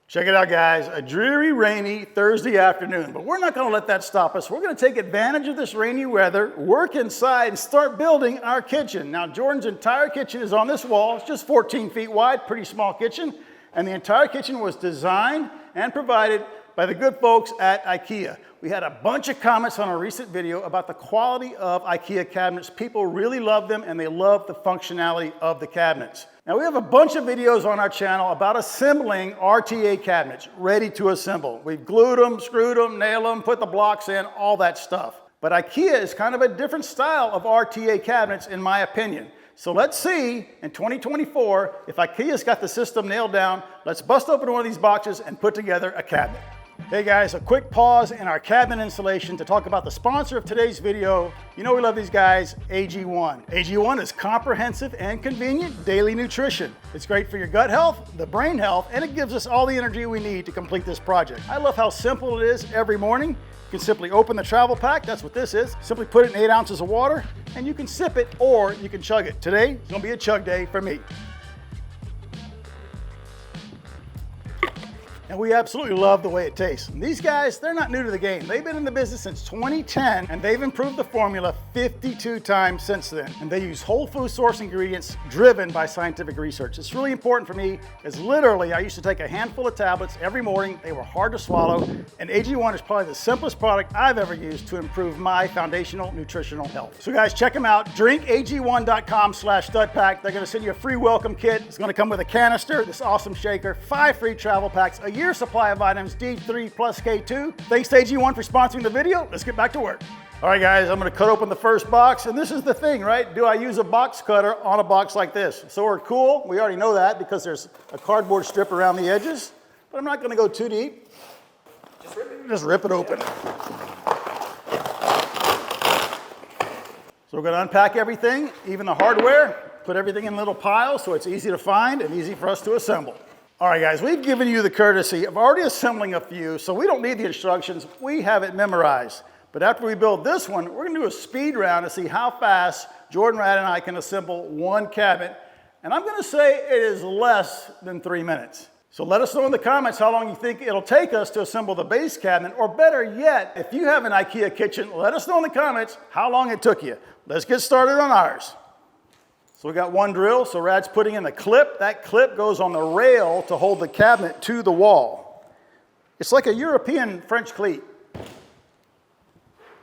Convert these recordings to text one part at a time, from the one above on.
Check it out, guys. A dreary, rainy Thursday afternoon, but we're not going to let that stop us. We're going to take advantage of this rainy weather, work inside, and start building our kitchen. Now, Jordan's entire kitchen is on this wall. It's just 14 feet wide, pretty small kitchen, and the entire kitchen was designed and provided by the good folks at IKEA. We had a bunch of comments on a recent video about the quality of IKEA cabinets. People really love them, and they love the functionality of the cabinets. Now, we have a bunch of videos on our channel about assembling RTA cabinets, ready to assemble. We've glued them, screwed them, nailed them, put the blocks in, all that stuff. But IKEA is kind of a different style of RTA cabinets, in my opinion. So let's see, in 2024, if IKEA's got the system nailed down. Let's bust open one of these boxes and put together a cabinet. Hey guys, a quick pause in our cabinet installation to talk about the sponsor of today's video. You know we love these guys, AG1. AG1 is comprehensive and convenient daily nutrition. It's great for your gut health, the brain health, and it gives us all the energy we need to complete this project. I love how simple it is every morning. You can simply open the travel pack, that's what this is. Simply put it in 8 ounces of water, and you can sip it or you can chug it. Today is gonna be a chug day for me. And we absolutely love the way it tastes. And these guys, they're not new to the game. They've been in the business since 2010, and they've improved the formula 52 times since then. And they use whole food source ingredients driven by scientific research. It's really important for me, because literally I used to take a handful of tablets every morning. They were hard to swallow, and AG1 is probably the simplest product I've ever used to improve my foundational nutritional health. So guys, check them out. drinkag1.com/studpack. They're gonna send you a free welcome kit. It's gonna come with a canister, this awesome shaker, 5 free travel packs, a year supply of vitamins D3 plus K2. Thanks to AG1 for sponsoring the video. Let's get back to work. All right, guys, I'm gonna cut open the first box, and this is the thing, right? Do I use a box cutter on a box like this? So we're cool. We already know that because there's a cardboard strip around the edges, but I'm not gonna go too deep. Just rip it open. So we're gonna unpack everything, even the hardware, put everything in little piles so it's easy to find and easy for us to assemble. All right, guys, we've given you the courtesy of already assembling a few, so we don't need the instructions. We have it memorized. But after we build this one, we're gonna do a speed round to see how fast Jordan, Rad, and I can assemble one cabinet. And I'm gonna say it is less than 3 minutes. So let us know in the comments how long you think it'll take us to assemble the base cabinet, or better yet, if you have an IKEA kitchen, let us know in the comments how long it took you. Let's get started on ours. So we got one drill, so Rad's putting in the clip. That clip goes on the rail to hold the cabinet to the wall. It's like a European French cleat.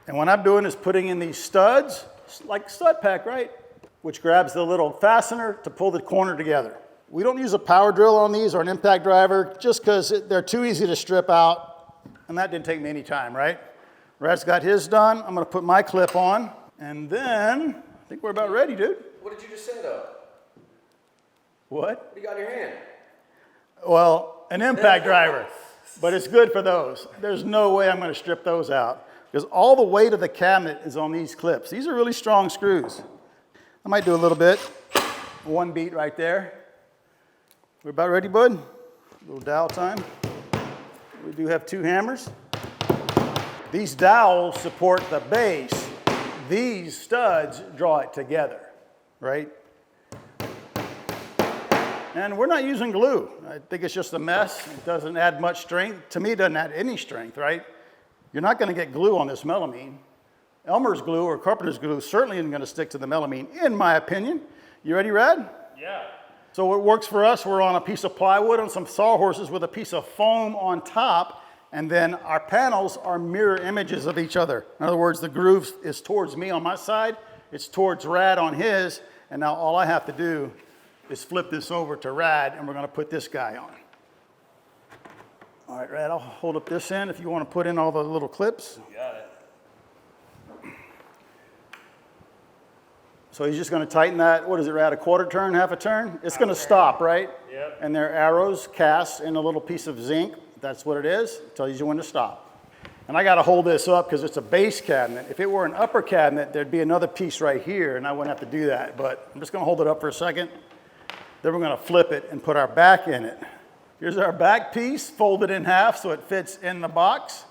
And what I'm doing is putting in these studs, like stud pack, right? Which grabs the little fastener to pull the corner together. We don't use a power drill on these or an impact driver just because they're too easy to strip out. And that didn't take me any time, right? Rad's got his done. I'm gonna put my clip on. And then, I think we're about ready, dude. What did you just say, though? What? What do you got in your hand? Well, an impact driver, but it's good for those. There's no way I'm gonna strip those out because all the weight of the cabinet is on these clips. These are really strong screws. I might do a little bit. One beat right there. We're about ready, bud? A little dowel time. We do have 2 hammers. These dowels support the base. These studs draw it together. Right? And we're not using glue. I think it's just a mess. It doesn't add much strength. To me, it doesn't add any strength, right? You're not gonna get glue on this melamine. Elmer's glue or carpenter's glue certainly isn't gonna stick to the melamine, in my opinion. You ready, Rad? Yeah. So it works for us. We're on a piece of plywood on some sawhorses with a piece of foam on top, and then our panels are mirror images of each other. In other words, the groove is towards me on my side, it's towards Rad on his, and now all I have to do is flip this over to Rad, and we're gonna put this guy on. All right, Rad, I'll hold up this end if you wanna put in all the little clips. You got it. So he's just gonna tighten that, what is it, Rad, a quarter turn, half a turn? It's gonna stop, right? Yep. And there are arrows cast in a little piece of zinc. That's what it is. It tells you when to stop. And I got to hold this up because it's a base cabinet. If it were an upper cabinet, there'd be another piece right here, and I wouldn't have to do that. But I'm just going to hold it up for a second. Then we're going to flip it and put our back in it. Here's our back piece, folded in half so it fits in the box.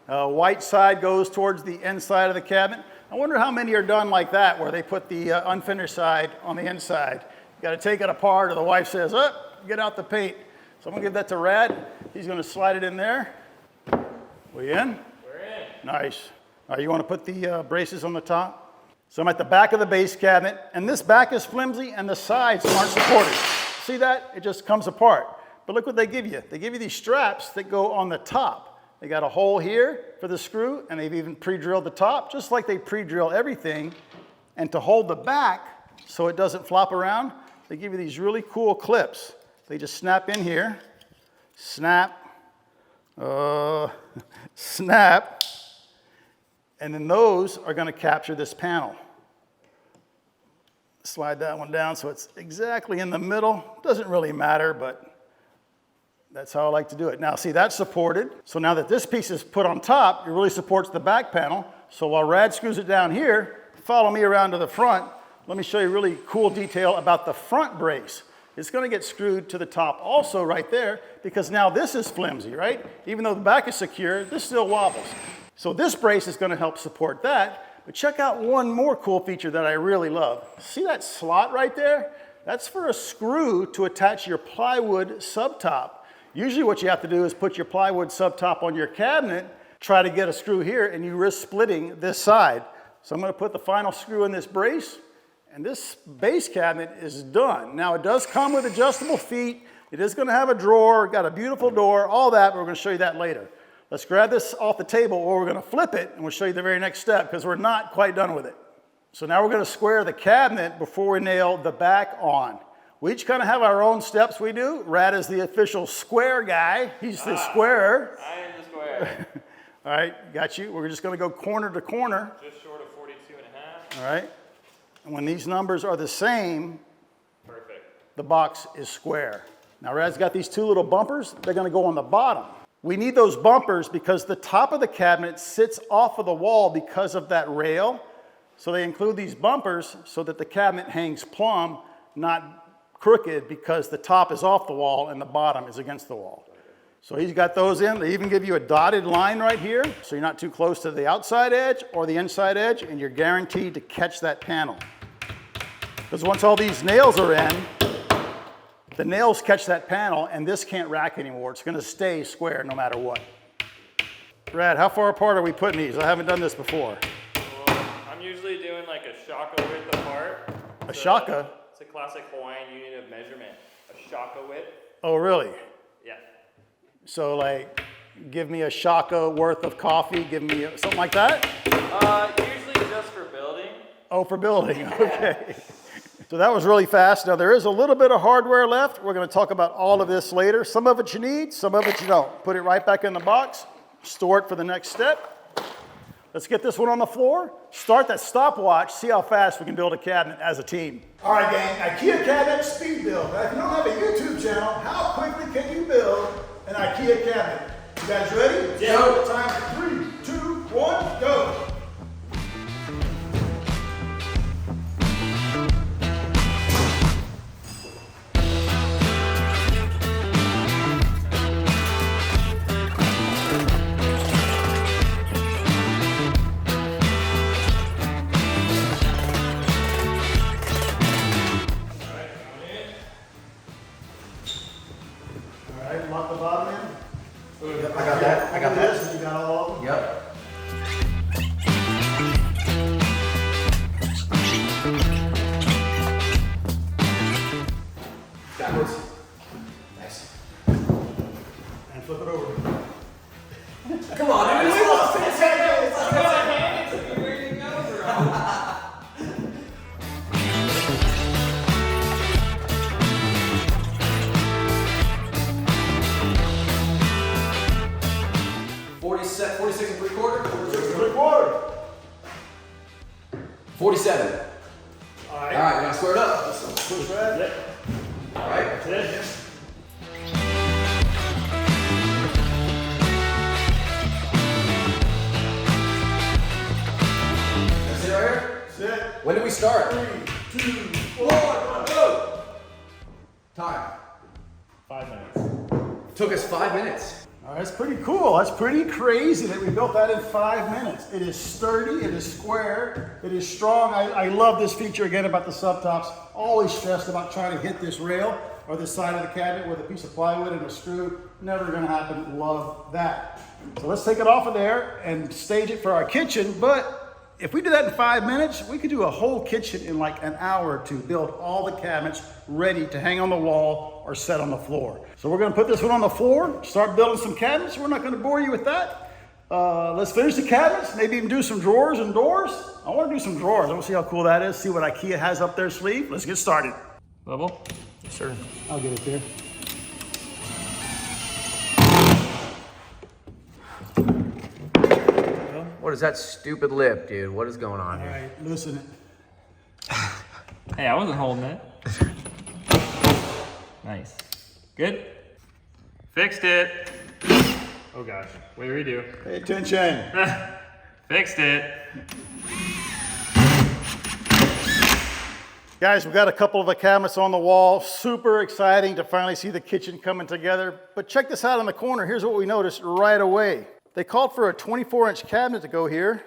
White side goes towards the inside of the cabinet. I wonder how many are done like that, where they put the unfinished side on the inside. You got to take it apart, or the wife says, "Oh, get out the paint." So I'm gonna give that to Rad. He's going to slide it in there. We in? We're in. Nice. All right, you want to put the braces on the top? So I'm at the back of the base cabinet, and this back is flimsy, and the sides aren't supported. See that? It just comes apart. But look what they give you. They give you these straps that go on the top. They got a hole here for the screw, and they've even pre-drilled the top, just like they pre-drill everything. And to hold the back so it doesn't flop around, they give you these really cool clips. They just snap in here, snap, snap, and then those are going to capture this panel. Slide that one down so it's exactly in the middle. Doesn't really matter, but that's how I like to do it. Now, see, that's supported. So now that this piece is put on top, it really supports the back panel. So while Rad screws it down here, follow me around to the front. Let me show you a really cool detail about the front brace. It's going to get screwed to the top also right there, because now this is flimsy, right? Even though the back is secure, this still wobbles. So this brace is going to help support that. But check out one more cool feature that I really love. See that slot right there? That's for a screw to attach your plywood subtop. Usually what you have to do is put your plywood subtop on your cabinet, try to get a screw here, and you risk splitting this side. So I'm going to put the final screw in this brace, and this base cabinet is done. Now it does come with adjustable feet. It is going to have a drawer, got a beautiful door, all that, but we're going to show you that later. Let's grab this off the table, or we're going to flip it, and we'll show you the very next step, because we're not quite done with it. So now we're going to square the cabinet before we nail the back on. We each kind of have our own steps we do. Rad is the official square guy. He's the squarer. I am the square. All right, got you. We're just going to go corner to corner. Just short of 42.5. All right. And when these numbers are the same, Perfect. The box is square. Now, Rad's got these two little bumpers. They're going to go on the bottom. We need those bumpers because the top of the cabinet sits off of the wall because of that rail. So they include these bumpers so that the cabinet hangs plumb, not crooked, because the top is off the wall and the bottom is against the wall. So he's got those in. They even give you a dotted line right here, so you're not too close to the outside edge or the inside edge, and you're guaranteed to catch that panel. Because once all these nails are in, the nails catch that panel, and this can't rack anymore. It's going to stay square no matter what. Rad, how far apart are we putting these? I haven't done this before. Well, I'm usually doing like a shaka width apart. A shaka? It's a classic Hawaiian unit of measurement. A shaka width. Oh, really? Yeah. So, like, give me a shaka worth of coffee, give me something like that? Usually just for building. Oh, for building, okay. So that was really fast. Now, there is a little bit of hardware left. We're going to talk about all of this later. Some of it you need, some of it you don't. Put it right back in the box, store it for the next step. Let's get this one on the floor. Start that stopwatch, see how fast we can build a cabinet as a team. All right, gang, IKEA cabinet speed build. Now, if you don't have a YouTube channel, how quickly can you build an IKEA cabinet? You guys ready? Yeah. Time 3, 2, 1, go. Lock the bottom in. Yep, I got that. I got that. You got all of them? Yep. Backwards. Nice. And flip it over. Come on, dude. We lost 10 seconds. I got a hand to be ready to go, bro. 46 and 3/4. 46 and 3/4. 47. All All right, we're gonna square it up. Push that. Yep. All right. That's it. That's it right here. Sit. When did we start? 3, 2, 1, go. Time. 5 minutes. Took us 5 minutes. All right, that's pretty cool. That's pretty crazy that we built that in 5 minutes. It is sturdy, it is square, it is strong. I love this feature again about the subtops. Always stressed about trying to hit this rail. or this side of the cabinet with a piece of plywood and a screw. Never gonna happen. Love that. So let's take it off of there and stage it for our kitchen. But if we did that in 5 minutes, we could do a whole kitchen in like an hour to build all the cabinets ready to hang on the wall or set on the floor. So we're gonna put this one on the floor, start building some cabinets. We're not gonna bore you with that. Let's finish the cabinets, maybe even do some drawers and doors. I wanna do some drawers. I wanna see how cool that is, see what IKEA has up their sleeve. Let's get started. Level? Yes, sir. I'll get it there. What is that stupid lip, dude? What is going on All here? right, loosen it. Hey, I wasn't holding it. Nice. Good? Fixed it. Oh gosh, what do we do? Pay attention. Fixed it. Guys, we've got a couple of the cabinets on the wall. Super exciting to finally see the kitchen coming together. But check this out in the corner. Here's what we noticed right away. They called for a 24-inch cabinet to go here,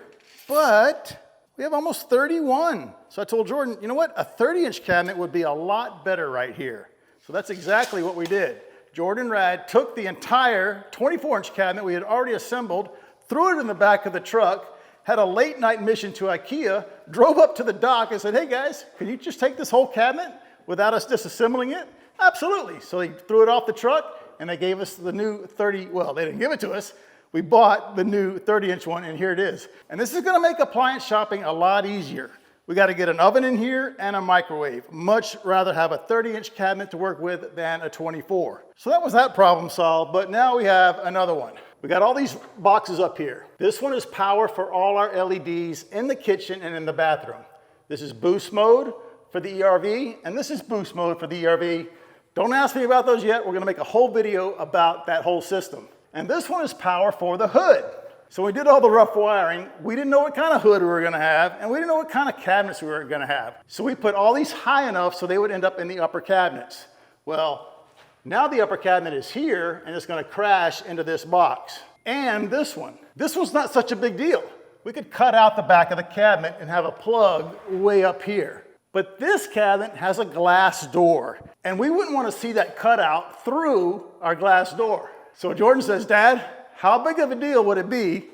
but we have almost 31. So I told Jordan, you know what? A 30-inch cabinet would be a lot better right here. So that's exactly what we did. Jordan and Rad took the entire 24-inch cabinet we had already assembled, threw it in the back of the truck, had a late night mission to IKEA, drove up to the dock and said, hey guys, can you just take this whole cabinet without us disassembling it? Absolutely. So they threw it off the truck and they gave us the new 30, well, they didn't give it to us. We bought the new 30-inch one, and here it is. And this is gonna make appliance shopping a lot easier. We gotta get an oven in here and a microwave. Much rather have a 30-inch cabinet to work with than a 24. So that was that problem solved, but now we have another one. We got all these boxes up here. This one is power for all our LEDs in the kitchen and in the bathroom. This is boost mode for the ERV, and this is boost mode for the ERV. Don't ask me about those yet. We're gonna make a whole video about that whole system. And this one is power for the hood. So we did all the rough wiring. We didn't know what kind of hood we were gonna have, and we didn't know what kind of cabinets we were gonna have. So we put all these high enough so they would end up in the upper cabinets. Well, now the upper cabinet is here, and it's gonna crash into this box. And this one. This one's not such a big deal. We could cut out the back of the cabinet and have a plug way up here. But this cabinet has a glass door, and we wouldn't wanna see that cut out through our glass door. So Jordan says, Dad, how big of a deal would it be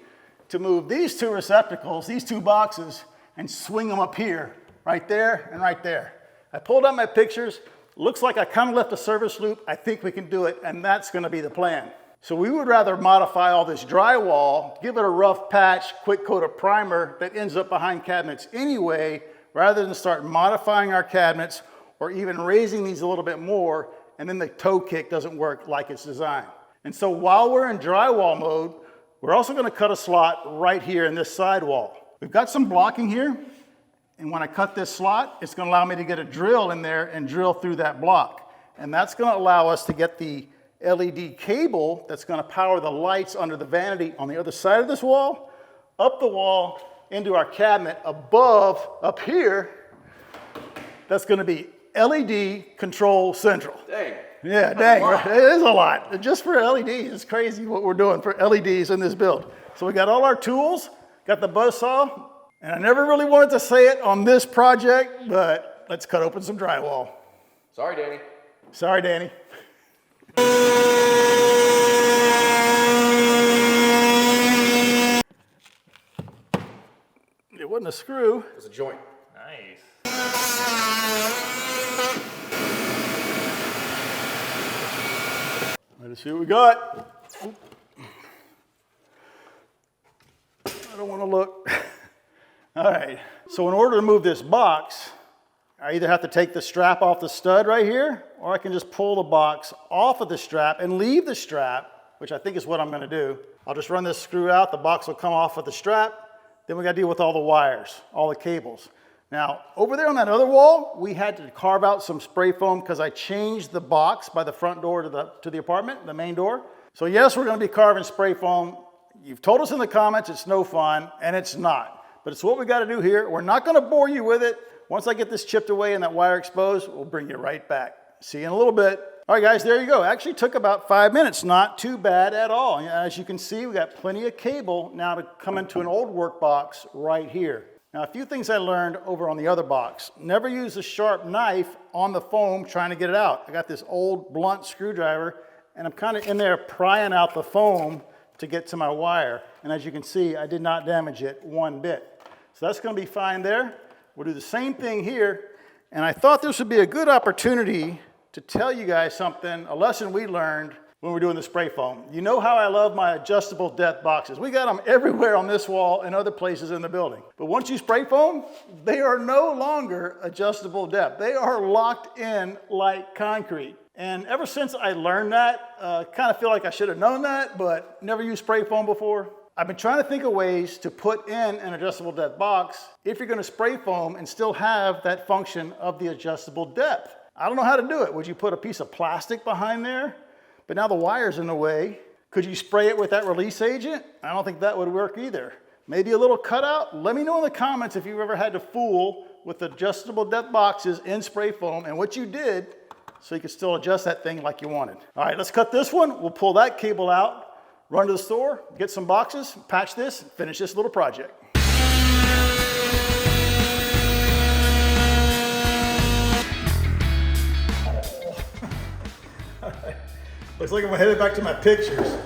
to move these two receptacles, these two boxes, and swing them up here, right there and right there? I pulled out my pictures. Looks like I kind of left a service loop. I think we can do it, and that's gonna be the plan. So we would rather modify all this drywall, give it a rough patch, quick coat of primer that ends up behind cabinets anyway, rather than start modifying our cabinets or even raising these a little bit more, and then the toe kick doesn't work like it's designed. And so while we're in drywall mode, we're also gonna cut a slot right here in this sidewall. We've got some blocking here, and when I cut this slot, it's gonna allow me to get a drill in there and drill through that block. And that's gonna allow us to get the LED cable that's gonna power the lights under the vanity on the other side of this wall, up the wall, into our cabinet above, up here, that's gonna be LED control central. Dang. Yeah, dang, right. It is a lot. Just for LEDs, it's crazy what we're doing for LEDs in this build. So we got all our tools, got the buzzsaw, and I never really wanted to say it on this project, but let's cut open some drywall. Sorry, Danny. Sorry, Danny. It wasn't a screw. It was a joint. Nice. Let's see what we got. Oop. I don't want to look. All right, so in order to move this box, I either have to take the strap off the stud right here, or I can just pull the box off of the strap and leave the strap, which I think is what I'm gonna do. I'll just run this screw out, the box will come off of the strap, then we gotta deal with all the wires, all the cables. Now, over there on that other wall, we had to carve out some spray foam because I changed the box by the front door to the apartment, the main door. So yes, we're gonna be carving spray foam. You've told us in the comments it's no fun, and it's not. But it's what we gotta do here. We're not gonna bore you with it. Once I get this chipped away and that wire exposed, we'll bring you right back. See you in a little bit. All right, guys, there you go. Actually took about 5 minutes. Not too bad at all. As you can see, we got plenty of cable now to come into an old work box right here. Now, a few things I learned over on the other box. Never use a sharp knife on the foam trying to get it out. I got this old blunt screwdriver and I'm kind of in there prying out the foam to get to my wire. And as you can see, I did not damage it one bit. So that's going to be fine there. We'll do the same thing here. And I thought this would be a good opportunity to tell you guys something, a lesson we learned when we're doing the spray foam. You know how I love my adjustable depth boxes. We got them everywhere on this wall and other places in the building. But once you spray foam, they are no longer adjustable depth. They are locked in like concrete. And ever since I learned that, kind of feel like I should have known that, but never used spray foam before. I've been trying to think of ways to put in an adjustable depth box if you're going to spray foam and still have that function of the adjustable depth. I don't know how to do it. Would you put a piece of plastic behind there? But now the wire's in the way. Could you spray it with that release agent? I don't think that would work either. Maybe a little cutout? Let me know in the comments if you've ever had to fool with adjustable depth boxes in spray foam and what you did so you could still adjust that thing like you wanted. All right, let's cut this one. We'll pull that cable out, run to the store, get some boxes, patch this, finish this little project. Looks like I'm headed back to my pictures.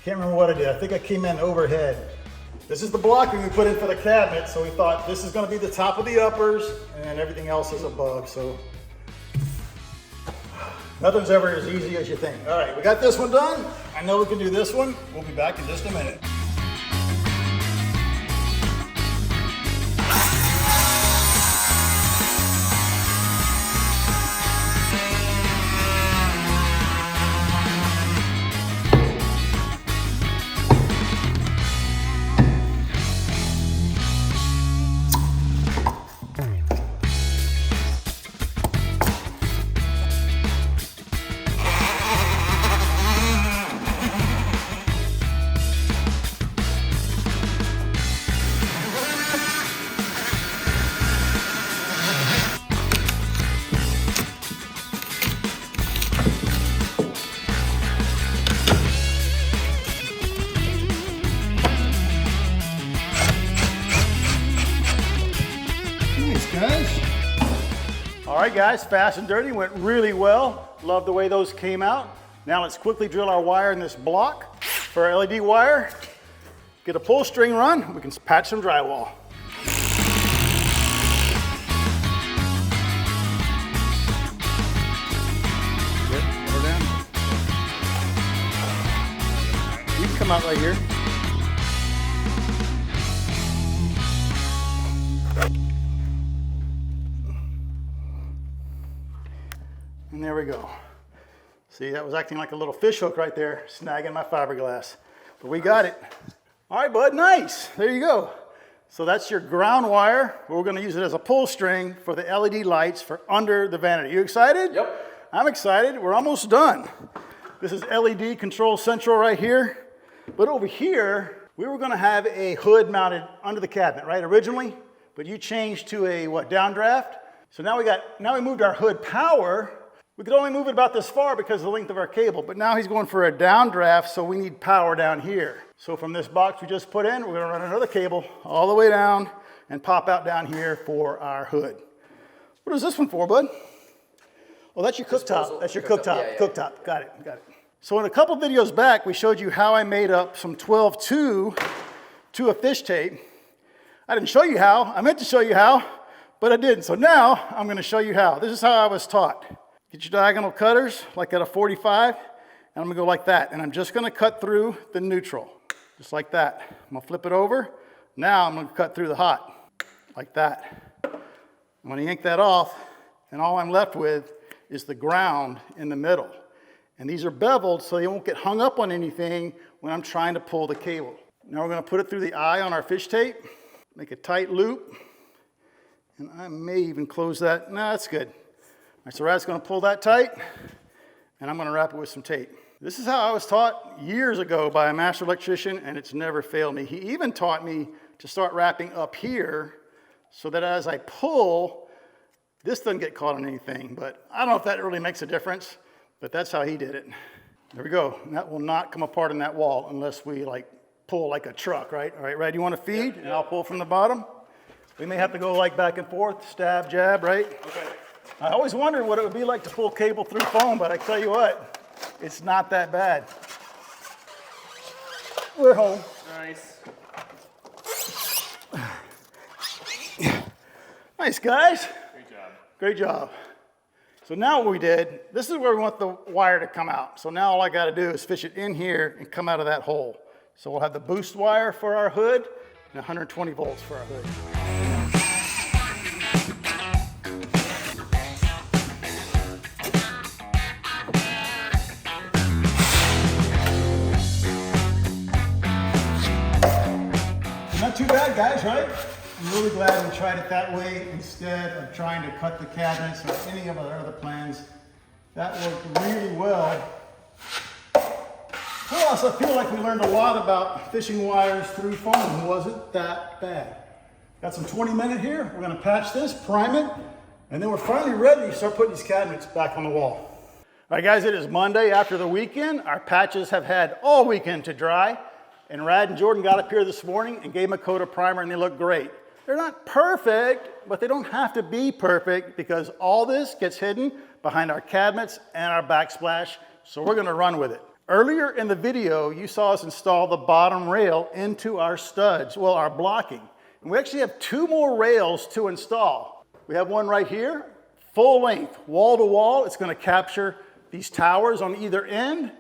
Can't remember what I did. I think I came in overhead. This is the blocking we put in for the cabinet, so we thought this is going to be the top of the uppers and everything else is above, so nothing's ever as easy as you think. All right, we got this one done. I know we can do this one. We'll be back in just a minute. All right guys, fast and dirty, went really well. Love the way those came out. Now let's quickly drill our wire in this block for our LED wire. Get a pull string run, we can patch some drywall. Good, put her down. You can come out right here. And there we go. See, that was acting like a little fish hook right there, snagging my fiberglass. But we got it. All right, bud, nice. There you go. So that's your ground wire. We're gonna use it as a pull string for the LED lights for under the vanity. You excited? Yep. I'm excited. We're almost done. This is LED Control Central right here. But over here, we were gonna have a hood mounted under the cabinet, right, originally? But you changed to a, what, downdraft? So now we moved our hood power. We could only move it about this far because of the length of our cable, but now he's going for a downdraft, so we need power down here. So from this box we just put in, we're gonna run another cable all the way down and pop out down here for our hood. What is this one for, bud? Oh, that's your cooktop. That's your cooktop. Yeah, yeah. Cooktop. Got it, got it. So in a couple videos back, we showed you how I made up some 12-2 to a fish tape. I didn't show you how. I meant to show you how, but I didn't. So now I'm gonna show you how. This is how I was taught. Get your diagonal cutters, like at a 45, and I'm gonna go like that. And I'm just gonna cut through the neutral, just like that. I'm gonna flip it over. Now I'm gonna cut through the hot, like that. I'm gonna yank that off, and all I'm left with is the ground in the middle. And these are beveled so they won't get hung up on anything when I'm trying to pull the cable. Now we're gonna put it through the eye on our fish tape, make a tight loop, and I may even close that. No, that's good. All right, so Rad's gonna pull that tight, and I'm gonna wrap it with some tape. This is how I was taught years ago by a master electrician, and it's never failed me. He even taught me to start wrapping up here so that as I pull, this doesn't get caught on anything, but I don't know if that really makes a difference, but that's how he did it. There we go. And that will not come apart in that wall unless we like pull like a truck, right? All right, Rad, you wanna feed? And I'll pull from the bottom. We may have to go like back and forth, stab, jab, right? Okay. I always wondered what it would be like to pull cable through foam, but I tell you what, it's not that bad. We're home. Nice. Nice, guys. Great job. Great job. So now what we did, this is where we want the wire to come out. So now all I got to do is fish it in here and come out of that hole. So we'll have the boost wire for our hood and 120 volts for our hood. Not too bad, guys, right? I'm really glad we tried it that way instead of trying to cut the cabinets or any of our other plans. That worked really well. Plus, I feel like we learned a lot about fishing wires through foam. It wasn't that bad. Got some 20-minute here. We're gonna patch this, prime it, and then we're finally ready to start putting these cabinets back on the wall. All right, guys, it is Monday after the weekend. Our patches have had all weekend to dry, and Rad and Jordan got up here this morning and gave them a coat of primer, and they look great. They're not perfect, but they don't have to be perfect because all this gets hidden behind our cabinets and our backsplash, so we're gonna run with it. Earlier in the video, you saw us install the bottom rail into our studs, well, our blocking. And we actually have 2 more rails to install. We have one right here, full length, wall to wall. It's gonna capture these towers on either end,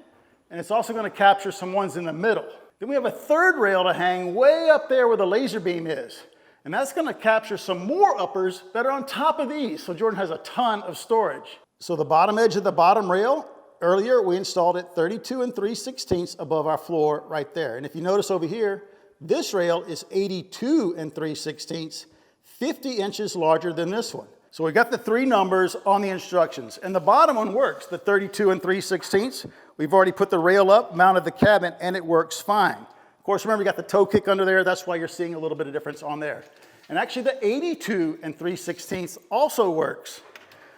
and it's also gonna capture some ones in the middle. Then we have a 3rd rail to hang way up there where the laser beam is. And that's gonna capture some more uppers that are on top of these. So Jordan has a ton of storage. So the bottom edge of the bottom rail, earlier we installed it 32 3/16 above our floor right there. And if you notice over here, this rail is 82 3/16, 50 inches larger than this one. So we got the 3 numbers on the instructions. And the bottom one works, the 32 3/16. We've already put the rail up, mounted the cabinet, and it works fine. Of course, remember, you got the toe kick under there. That's why you're seeing a little bit of difference on there. And actually, the 82 3/16 also works.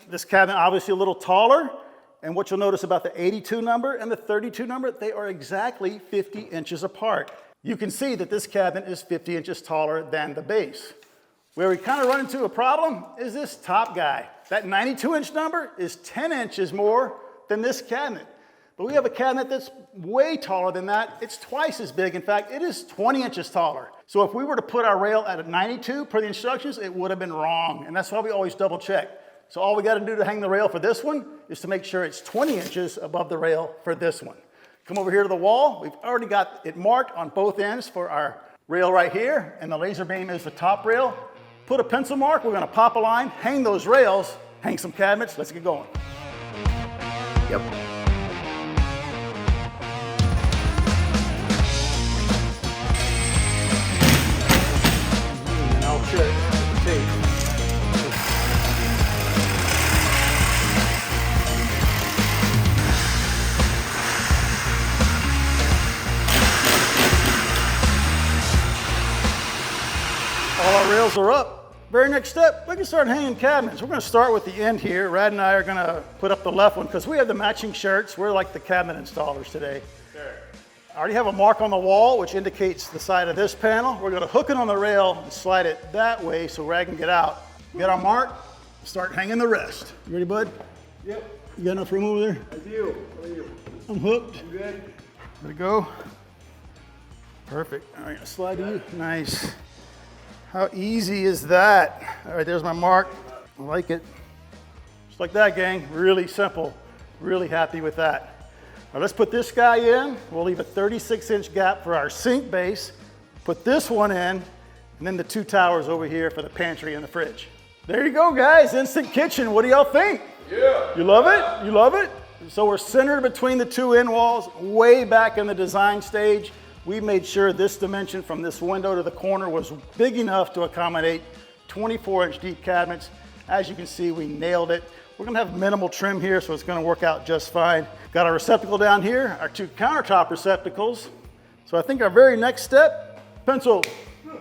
This cabinet, obviously a little taller. And what you'll notice about the 82 number and the 32 number, they are exactly 50 inches apart. You can see that this cabinet is 50 inches taller than the base. Where we kind of run into a problem is this top guy. That 92-inch number is 10 inches more than this cabinet. But we have a cabinet that's way taller than that. It's twice as big. In fact, it is 20 inches taller. So if we were to put our rail at a 92 per the instructions, it would have been wrong. And that's why we always double check. So all we got to do to hang the rail for this one is to make sure it's 20 inches above the rail for this one. Come over here to the wall. We've already got it marked on both ends for our rail right here. And the laser beam is the top rail. Put a pencil mark. We're going to pop a line, hang those rails, hang some cabinets. Let's get going. Yep. All our rails are up. Very next step, we can start hanging cabinets. We're going to start with the end here. Rad and I are going to put up the left one because we have the matching shirts. We're like the cabinet installers today. Sure. I already have a mark on the wall, which indicates the side of this panel. We're going to hook it on the rail and slide it that way so Rad can get out. Get our mark, start hanging the rest. You ready, bud? Yep. You got enough room over there? I do. How are you? I'm hooked. You good? Ready to go? Perfect. All right, slide to you. Nice. How easy is that? All right, there's my mark. I like it. Just like that, gang. Really simple. Really happy with that. Now let's put this guy in. We'll leave a 36-inch gap for our sink base. Put this one in, and then the 2 towers over here for the pantry and the fridge. There you go, guys. Instant kitchen. What do y'all think? Yeah. You love it? You love it? So we're centered between the 2 end walls, way back in the design stage. We made sure this dimension from this window to the corner was big enough to accommodate 24-inch deep cabinets. As you can see, we nailed it. We're gonna have minimal trim here, so it's gonna work out just fine. Got our receptacle down here, our 2 countertop receptacles. So I think our very next step, pencil. We're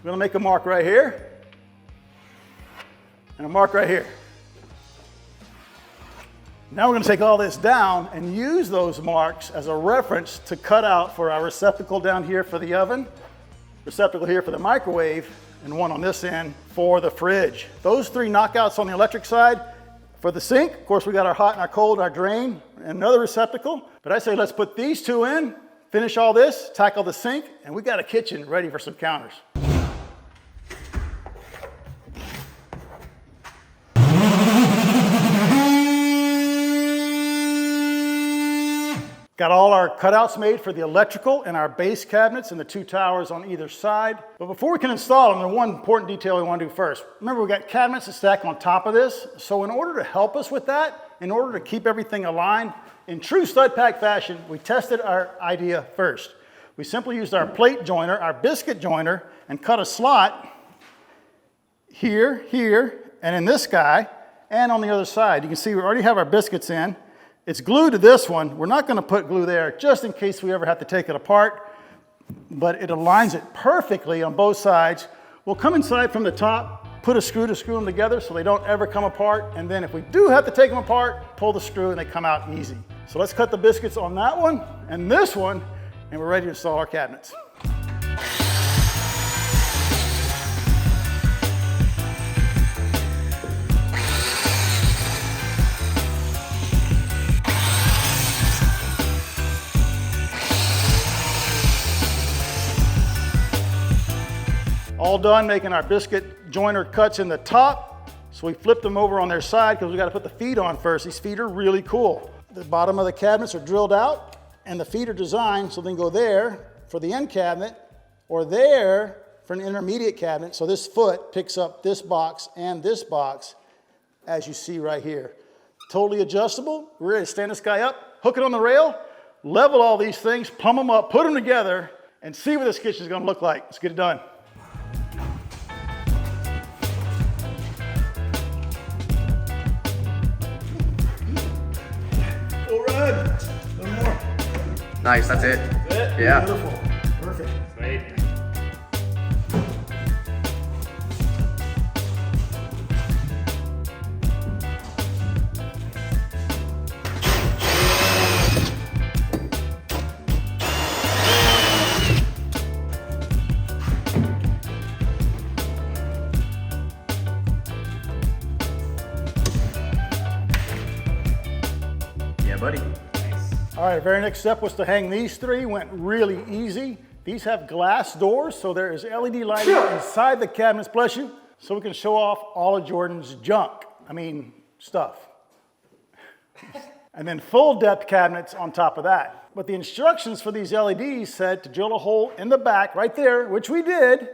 gonna make a mark right here, and a mark right here. Now we're going to take all this down and use those marks as a reference to cut out for our receptacle down here for the oven, receptacle here for the microwave, and one on this end for the fridge. Those 3 knockouts on the electric side. For the sink, of course, we got our hot and our cold, our drain, and another receptacle. But I say let's put these 2 in, finish all this, tackle the sink, and we got a kitchen ready for some counters. Got all our cutouts made for the electrical and our base cabinets and the 2 towers on either side. But before we can install them, there's one important detail we want to do first. Remember, we got cabinets that stack on top of this. So in order to help us with that, in order to keep everything aligned, in true stud pack fashion, we tested our idea first. We simply used our plate joiner, our biscuit joiner, and cut a slot here, here, and in this guy, and on the other side. You can see we already have our biscuits in. It's glued to this one. We're not going to put glue there just in case we ever have to take it apart, but it aligns it perfectly on both sides. We'll come inside from the top, put a screw to screw them together so they don't ever come apart, and then if we do have to take them apart, pull the screw and they come out easy. So let's cut the biscuits on that one and this one, and we're ready to install our cabinets. All done making our biscuit joiner cuts in the top. So we flipped them over on their side because we got to put the feet on first. These feet are really cool. The bottom of the cabinets are drilled out and the feet are designed so they can go there for the end cabinet or there for an intermediate cabinet. So this foot picks up this box and this box as you see right here. Totally adjustable. We're ready to stand this guy up, hook it on the rail, level all these things, pump them up, put them together, and see what this kitchen is going to look like. Let's get it done. Nice, that's it. That's it? Yeah. Beautiful. Perfect. Sweet. Yeah, buddy. All right, very next step was to hang these 3. Went really easy. These have glass doors, so there is LED lighting inside the cabinets, bless you, so we can show off all of Jordan's junk. I mean, stuff. And then full depth cabinets on top of that. But the instructions for these LEDs said to drill a hole in the back right there, which we did.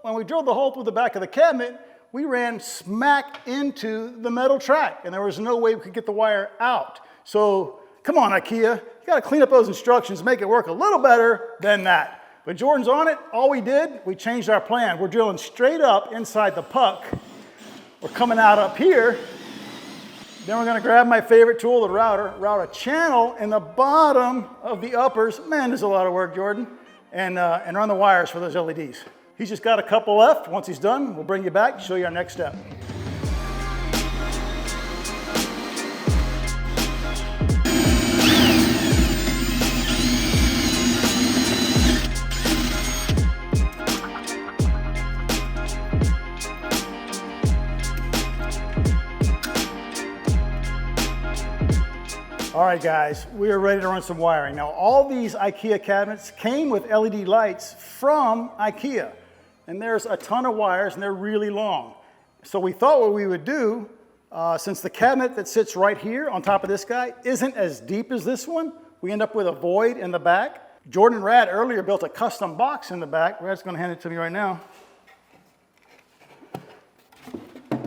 When we drilled the hole through the back of the cabinet, we ran smack into the metal track, and there was no way we could get the wire out. So come on, IKEA, you gotta clean up those instructions, make it work a little better than that. But Jordan's on it. All we did, we changed our plan. We're drilling straight up inside the puck. We're coming out up here. Then we're gonna grab my favorite tool, the router, route a channel in the bottom of the uppers. Man, there's a lot of work, Jordan. And run the wires for those LEDs. He's just got a couple left. Once he's done, we'll bring you back, show you our next step. All right, guys, we are ready to run some wiring. Now, all these IKEA cabinets came with LED lights from IKEA, and there's a ton of wires, and they're really long. So we thought what we would do, since the cabinet that sits right here on top of this guy isn't as deep as this one, we end up with a void in the back. Jordan and Rad earlier built a custom box in the back. Rad's gonna hand it to me right now.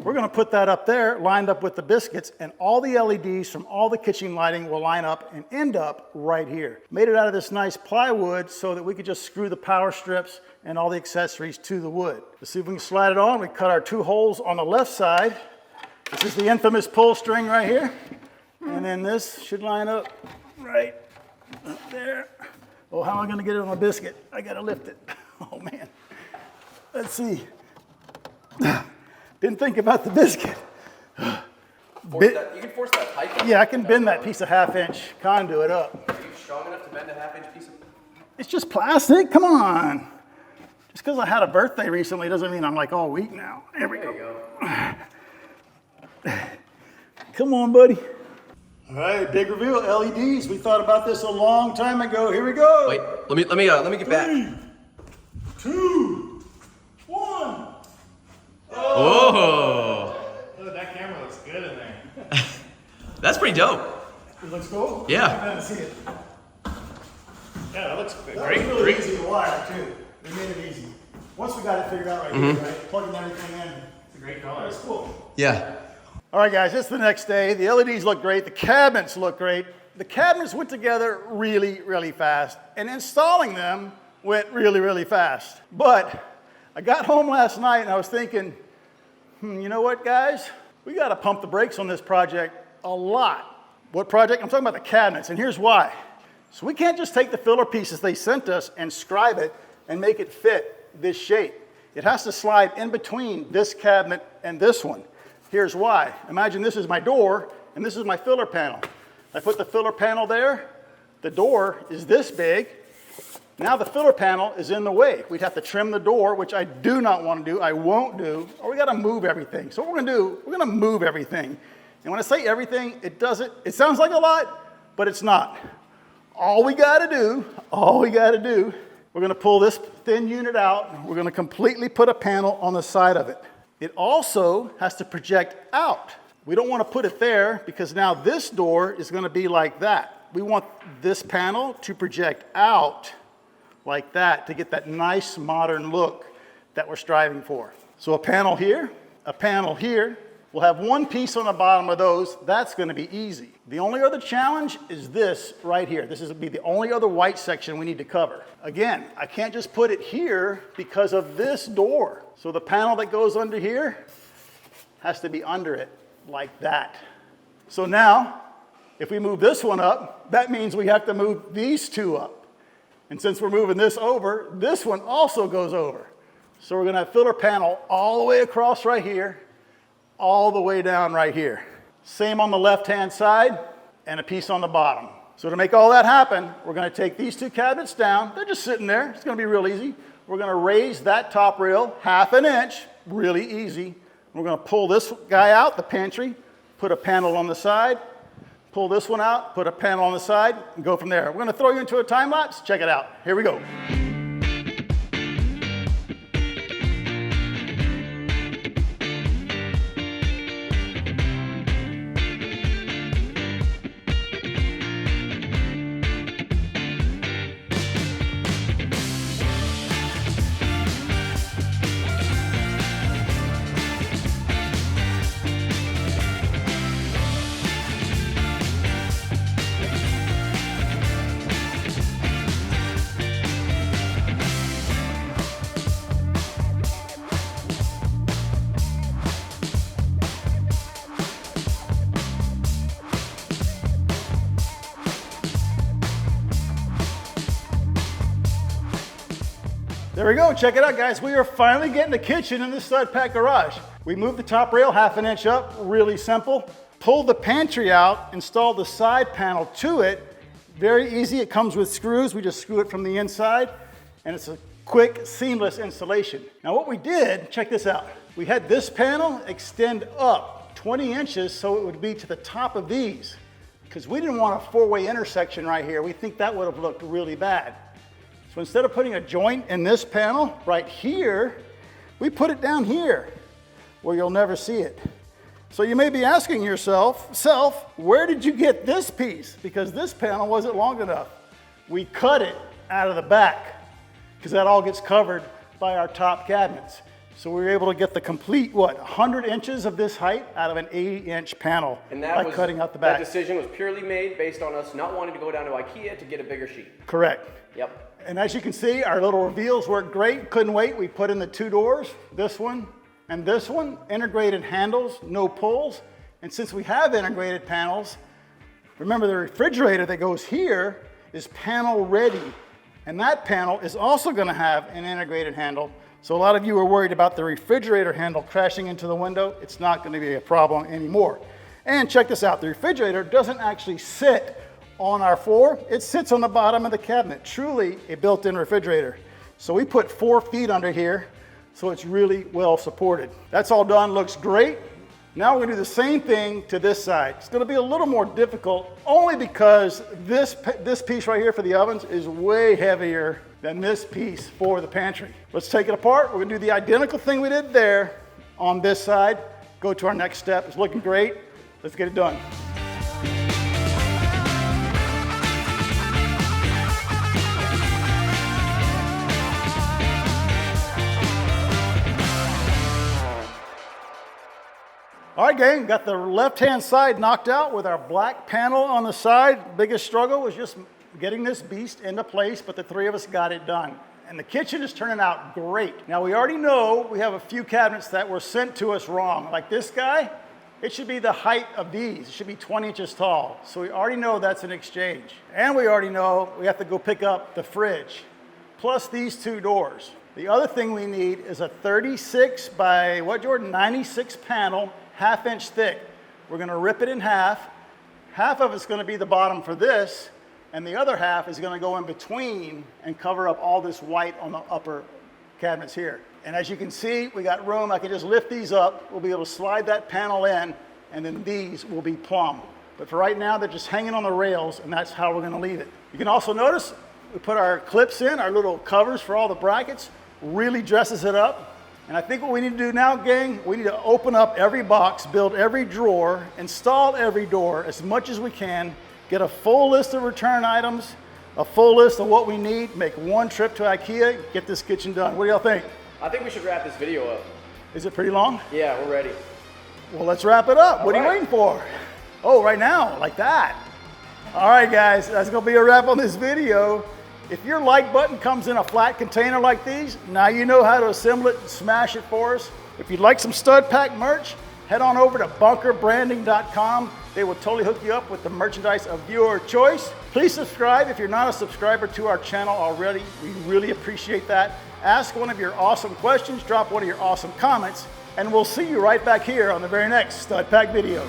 We're gonna put that up there, lined up with the biscuits, and all the LEDs from all the kitchen lighting will line up and end up right here. Made it out of this nice plywood so that we could just screw the power strips and all the accessories to the wood. Let's see if we can slide it on. We cut our 2 holes on the left side. This is the infamous pull string right here. And then this should line up right up there. Oh, how am I gonna get it on a biscuit? I gotta lift it. Oh man. Let's see. Didn't think about the biscuit. You can force that pipe up. Yeah, I can bend that piece of 1/2-inch conduit up. Are you strong enough to bend a 1/2-inch piece of? It's just plastic, come on. Just because I had a birthday recently doesn't mean I'm like all weak now. There we go. Come on, buddy. All right, big reveal, LEDs. We thought about this a long time ago. Here we go. Wait, let me get back. 3, 2, 1. Oh, that camera looks good in there. That's pretty dope. It looks cool? Yeah. I'm glad to see it. Yeah, that looks That great. was really Great. easy to wire, too. They made it easy. Once we got it figured out right here, right? Plugging everything in. It's a great color. That's cool. Yeah. All right, guys, it's the next day. The LEDs look great. The cabinets look great. The cabinets went together really, really fast. And installing them went really, really fast. But I got home last night and I was thinking, you know what, guys? We got to pump the brakes on this project a lot. What project? I'm talking about the cabinets, and here's why. So we can't just take the filler pieces they sent us and scribe it and make it fit this shape. It has to slide in between this cabinet and this one. Here's why. Imagine this is my door, and this is my filler panel. I put the filler panel there. The door is this big. Now the filler panel is in the way. We'd have to trim the door, which I do not want to do, I won't do, or we got to move everything. So what we're going to do, we're going to move everything. And when I say everything, it sounds like a lot, but it's not. All we got to do, we're going to pull this thin unit out. We're going to completely put a panel on the side of it. It also has to project out. We don't want to put it there because now this door is going to be like that. We want this panel to project out like that to get that nice modern look that we're striving for. So a panel here. We'll have one piece on the bottom of those. That's going to be easy. The only other challenge is this right here. This will be the only other white section we need to cover. Again, I can't just put it here because of this door. So the panel that goes under here has to be under it like that. So now, if we move this one up, that means we have to move these two up. And since we're moving this over, this one also goes over. So we're going to have filler panel all the way across right here, all the way down right here. Same on the left-hand side, and a piece on the bottom. So to make all that happen, we're going to take these two cabinets down. They're just sitting there. It's going to be real easy. We're going to raise that top rail 1/2 inch, really easy. We're going to pull this guy out, the pantry, put a panel on the side, pull this one out, put a panel on the side, and go from there. We're going to throw you into a time lapse. Check it out. Here we go. There we go, check it out guys. We are finally getting a kitchen in this stud pack garage. We moved the top rail 1/2 inch up, really simple. Pulled the pantry out, installed the side panel to it. Very easy, it comes with screws. We just screw it from the inside, and it's a quick, seamless installation. Now what we did, check this out. We had this panel extend up 20 inches so it would be to the top of these, because we didn't want a 4-way intersection right here. We think that would have looked really bad. So instead of putting a joint in this panel right here, we put it down here where you'll never see it. So you may be asking yourself, where did you get this piece? Because this panel wasn't long enough. We cut it out of the back because that all gets covered by our top cabinets. So we were able to get the complete, 100 inches of this height out of an 80-inch panel by cutting out the back. That decision was purely made based on us not wanting to go down to IKEA to get a bigger sheet. Correct. Yep. And as you can see, our little reveals work great. Couldn't wait. We put in the 2 doors, this one and this one, integrated handles, no pulls. And since we have integrated panels, remember the refrigerator that goes here is panel ready. And that panel is also going to have an integrated handle. So a lot of you are worried about the refrigerator handle crashing into the window. It's not going to be a problem anymore. And check this out. The refrigerator doesn't actually sit on our floor. It sits on the bottom of the cabinet. Truly a built-in refrigerator. So we put 4 feet under here, so it's really well supported. That's all done, looks great. Now we're gonna do the same thing to this side. It's gonna be a little more difficult only because this piece right here for the ovens is way heavier than this piece for the pantry. Let's take it apart. We're gonna do the identical thing we did there on this side. Go to our next step. It's looking great. Let's get it done. All right, gang, got the left-hand side knocked out with our black panel on the side. Biggest struggle was just getting this beast into place, but the 3 of us got it done. And the kitchen is turning out great. Now, we already know we have a few cabinets that were sent to us wrong. Like this guy, it should be the height of these. It should be 20 inches tall. So we already know that's an exchange. And we already know we have to go pick up the fridge, plus these 2 doors. The other thing we need is a 36 by, what, Jordan, 96 panel, 1/2 inch thick. We're gonna rip it in half. Half of it's gonna be the bottom for this, and the other half is gonna go in between and cover up all this white on the upper cabinets here. And as you can see, we got room. I can just lift these up. We'll be able to slide that panel in, and then these will be plumb. But for right now, they're just hanging on the rails, and that's how we're gonna leave it. You can also notice we put our clips in, our little covers for all the brackets, really dresses it up. And I think what we need to do now, gang, we need to open up every box, build every drawer, install every door as much as we can, get a full list of return items, a full list of what we need, make one trip to IKEA, get this kitchen done. What do y'all think? I think we should wrap this video up. Is it pretty long? Yeah, we're ready. Well, let's wrap it up. What are you waiting for? Oh, right now, like that. All right, guys, that's gonna be a wrap on this video. If your like button comes in a flat container like these, now you know how to assemble it and smash it for us. If you'd like some Stud Pack merch, head on over to bunkerbranding.com. They will totally hook you up with the merchandise of your choice. Please subscribe if you're not a subscriber to our channel already. We really appreciate that. Ask one of your awesome questions, drop one of your awesome comments, and we'll see you right back here on the very next Stud Pack video.